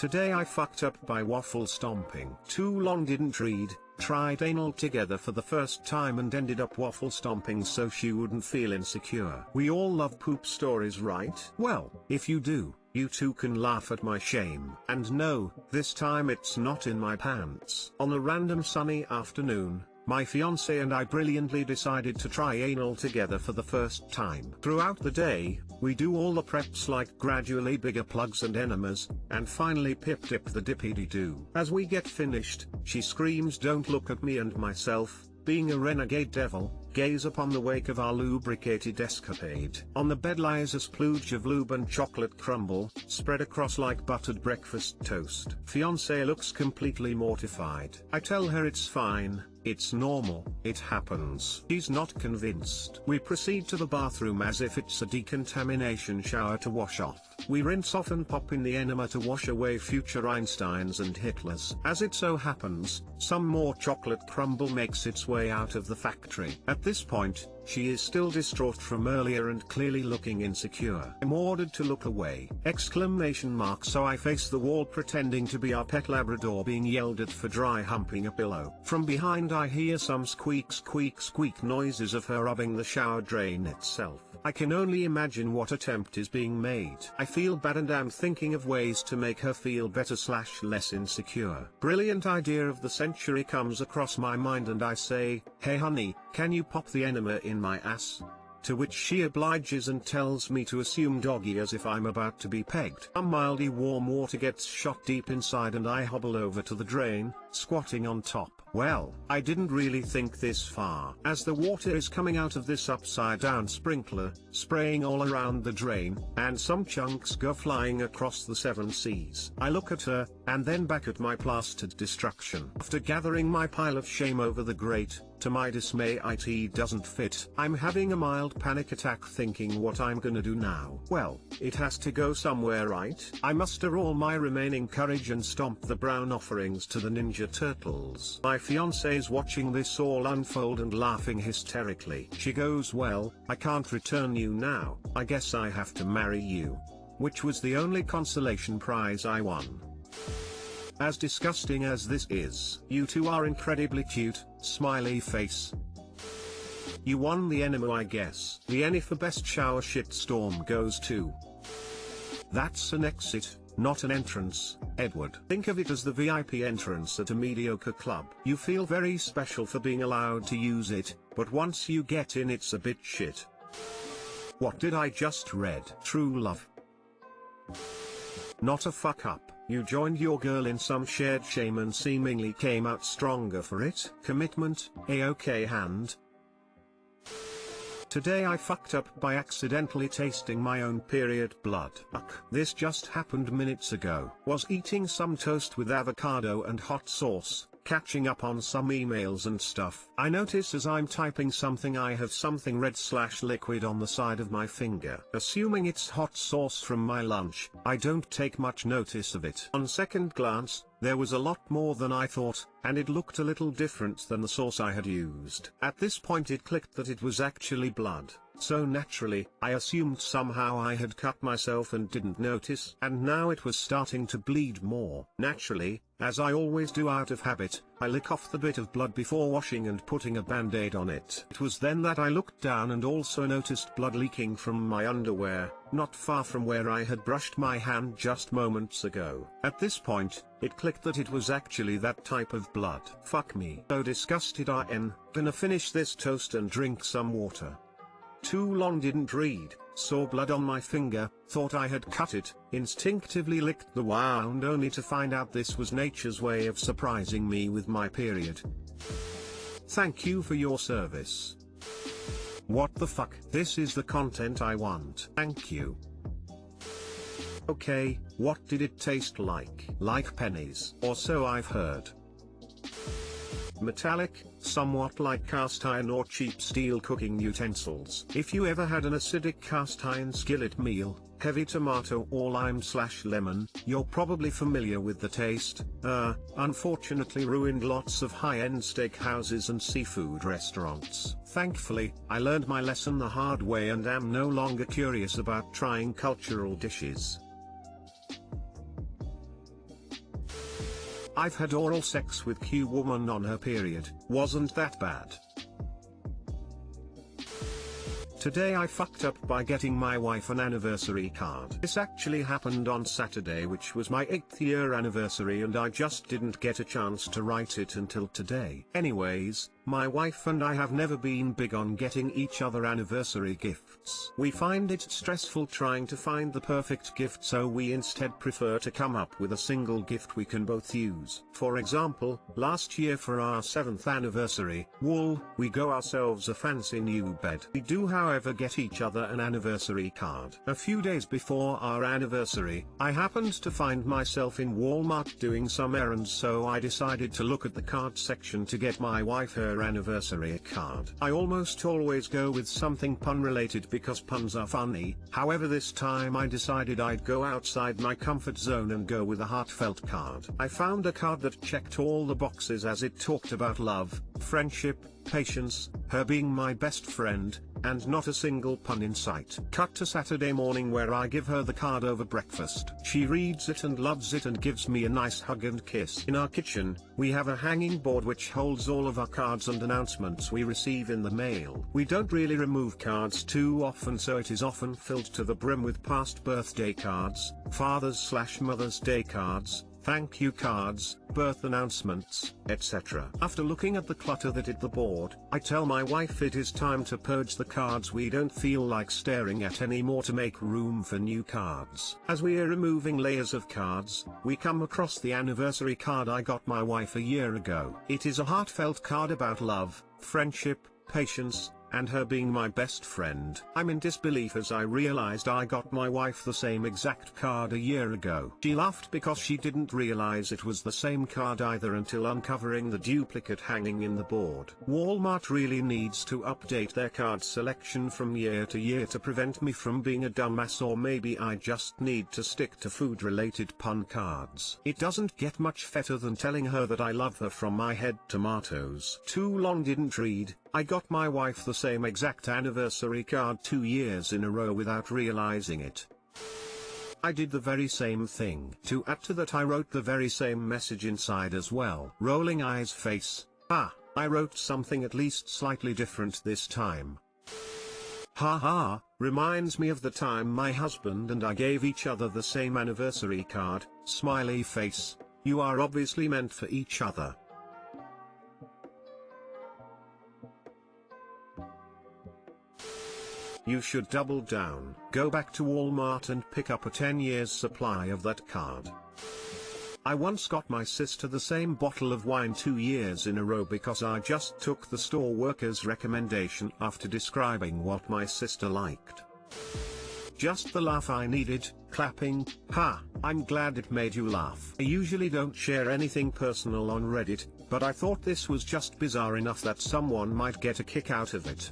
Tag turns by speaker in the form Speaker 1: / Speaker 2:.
Speaker 1: Today I fucked up by Waffle stomping. Too long didn't read, tried anal together for the first time and ended up waffle stomping so she wouldn't feel insecure. We all love poop stories, right? Well, if you do, you too can laugh at my shame. And no, this time it's not in my pants. On a random sunny afternoon, my fiancé and I brilliantly decided to try anal together for the first time. Throughout the day, we do all the preps like gradually bigger plugs and enemas, and finally pip dip the dippity-doo. As we get finished, she screams, "Don't look at me," and myself, being a renegade devil, gaze upon the wake of our lubricated escapade. On the bed lies a splooge of lube and chocolate crumble, spread across like buttered breakfast toast. Fiancé looks completely mortified. I tell her it's fine, it's normal, it happens. She's not convinced. We proceed to the bathroom as if it's a decontamination shower to wash off. We rinse off and pop in the enema to wash away future Einsteins and Hitlers. As it so happens, some more chocolate crumble makes its way out of the factory. At this point, she is still distraught from earlier and clearly looking insecure. I'm ordered to look away! Exclamation mark. So I face the wall pretending to be our pet Labrador being yelled at for dry humping a pillow. From behind I hear some squeak squeak squeak noises of her rubbing the shower drain itself. I can only imagine what attempt is being made. I feel bad and am thinking of ways to make her feel better / less insecure. Brilliant idea of the century comes across my mind and I say, "Hey honey, can you pop the enema in my ass?" To which she obliges and tells me to assume doggy as if I'm about to be pegged. A mildly warm water gets shot deep inside and I hobble over to the drain, squatting on top. Well, I didn't really think this far. As the water is coming out of this upside down sprinkler, spraying all around the drain, and some chunks go flying across the 7 seas. I look at her, and then back at my plastered destruction. After gathering my pile of shame over the grate, to my dismay it doesn't fit. I'm having a mild panic attack thinking what I'm gonna do now. Well, it has to go somewhere, right? I muster all my remaining courage and stomp the brown offerings to the Ninja Turtles. My fiancé's watching this all unfold and laughing hysterically. She goes, "Well, I can't return you now, I guess I have to marry you." Which was the only consolation prize I won. As disgusting as this is, you two are incredibly cute, smiley face. You won the enema, I guess. The Ennie for best shower shit storm goes to. That's an exit, not an entrance, Edward. Think of it as the VIP entrance at a mediocre club. You feel very special for being allowed to use it, but once you get in it's a bit shit. What did I just read? True love. Not a fuck up. You joined your girl in some shared shame and seemingly came out stronger for it. Commitment, a-okay hand. Today I fucked up by accidentally tasting my own period blood. This just happened minutes ago. Was eating some toast with avocado and hot sauce, catching up on some emails and stuff. I notice as I'm typing something I have something red / liquid on the side of my finger. Assuming it's hot sauce from my lunch, I don't take much notice of it. On second glance, there was a lot more than I thought, and it looked a little different than the sauce I had used. At this point it clicked that it was actually blood. So naturally, I assumed somehow I had cut myself and didn't notice, and now it was starting to bleed more. Naturally, as I always do out of habit, I lick off the bit of blood before washing and putting a band-aid on it. It was then that I looked down and also noticed blood leaking from my underwear, not far from where I had brushed my hand just moments ago. At this point, it clicked that it was actually that type of blood. Fuck me. So disgusted I am. Gonna finish this toast and drink some water. Too long didn't read, saw blood on my finger, thought I had cut it, instinctively licked the wound only to find out this was nature's way of surprising me with my period. Thank you for your service. What the fuck? This is the content I want. Thank you. Okay, what did it taste like? Like pennies. Or so I've heard. Metallic, somewhat like cast iron or cheap steel cooking utensils. If you ever had an acidic cast iron skillet meal, heavy tomato or lime / lemon, you're probably familiar with the taste. Unfortunately ruined lots of high-end steakhouses and seafood restaurants. Thankfully, I learned my lesson the hard way and am no longer curious about trying cultural dishes. I've had oral sex with Q woman on her period, wasn't that bad. Today I fucked up by getting my wife an anniversary card. This actually happened on Saturday, which was my 8th year anniversary, and I just didn't get a chance to write it until today. Anyways, my wife and I have never been big on getting each other anniversary gifts. We find it stressful trying to find the perfect gift, so we instead prefer to come up with a single gift we can both use. For example, last year for our 7th anniversary, we got ourselves a fancy new bed. We do however get each other an anniversary card. A few days before our anniversary, I happened to find myself in Walmart doing some errands, so I decided to look at the card section to get my wife her anniversary card. I almost always go with something pun related because puns are funny. However, this time I decided I'd go outside my comfort zone and go with a heartfelt card. I found a card that checked all the boxes, as it talked about love, friendship, patience, her being my best friend, and not a single pun in sight. Cut to Saturday morning, where I give her the card over breakfast. She reads it and loves it and gives me a nice hug and kiss. In our kitchen, we have a hanging board which holds all of our cards and announcements we receive in the mail. We don't really remove cards too often, so it is often filled to the brim with past birthday cards, Father's/Mother's Day cards, thank you cards, birth announcements, etc. After looking at the clutter that hit the board, I tell my wife it is time to purge the cards we don't feel like staring at anymore to make room for new cards. As we are removing layers of cards, we come across the anniversary card I got my wife a year ago. It is a heartfelt card about love, friendship, patience, and her being my best friend. I'm in disbelief as I realized I got my wife the same exact card a year ago. She laughed because she didn't realize it was the same card either until uncovering the duplicate hanging in the board. Walmart really needs to update their card selection from year to year to prevent me from being a dumbass, or maybe I just need to stick to food-related pun cards. It doesn't get much better than telling her that I love her from my head tomatoes. Too long didn't read. I got my wife the same exact anniversary card 2 years in a row without realizing it. I did the very same thing. To add to that, I wrote the very same message inside as well. Rolling eyes face. I wrote something at least slightly different this time. Haha, reminds me of the time my husband and I gave each other the same anniversary card, smiley face. You are obviously meant for each other. You should double down. Go back to Walmart and pick up a 10 years supply of that card. I once got my sister the same bottle of wine 2 years in a row because I just took the store worker's recommendation after describing what my sister liked. Just the laugh I needed, clapping. I'm glad it made you laugh. I usually don't share anything personal on Reddit, but I thought this was just bizarre enough that someone might get a kick out of it.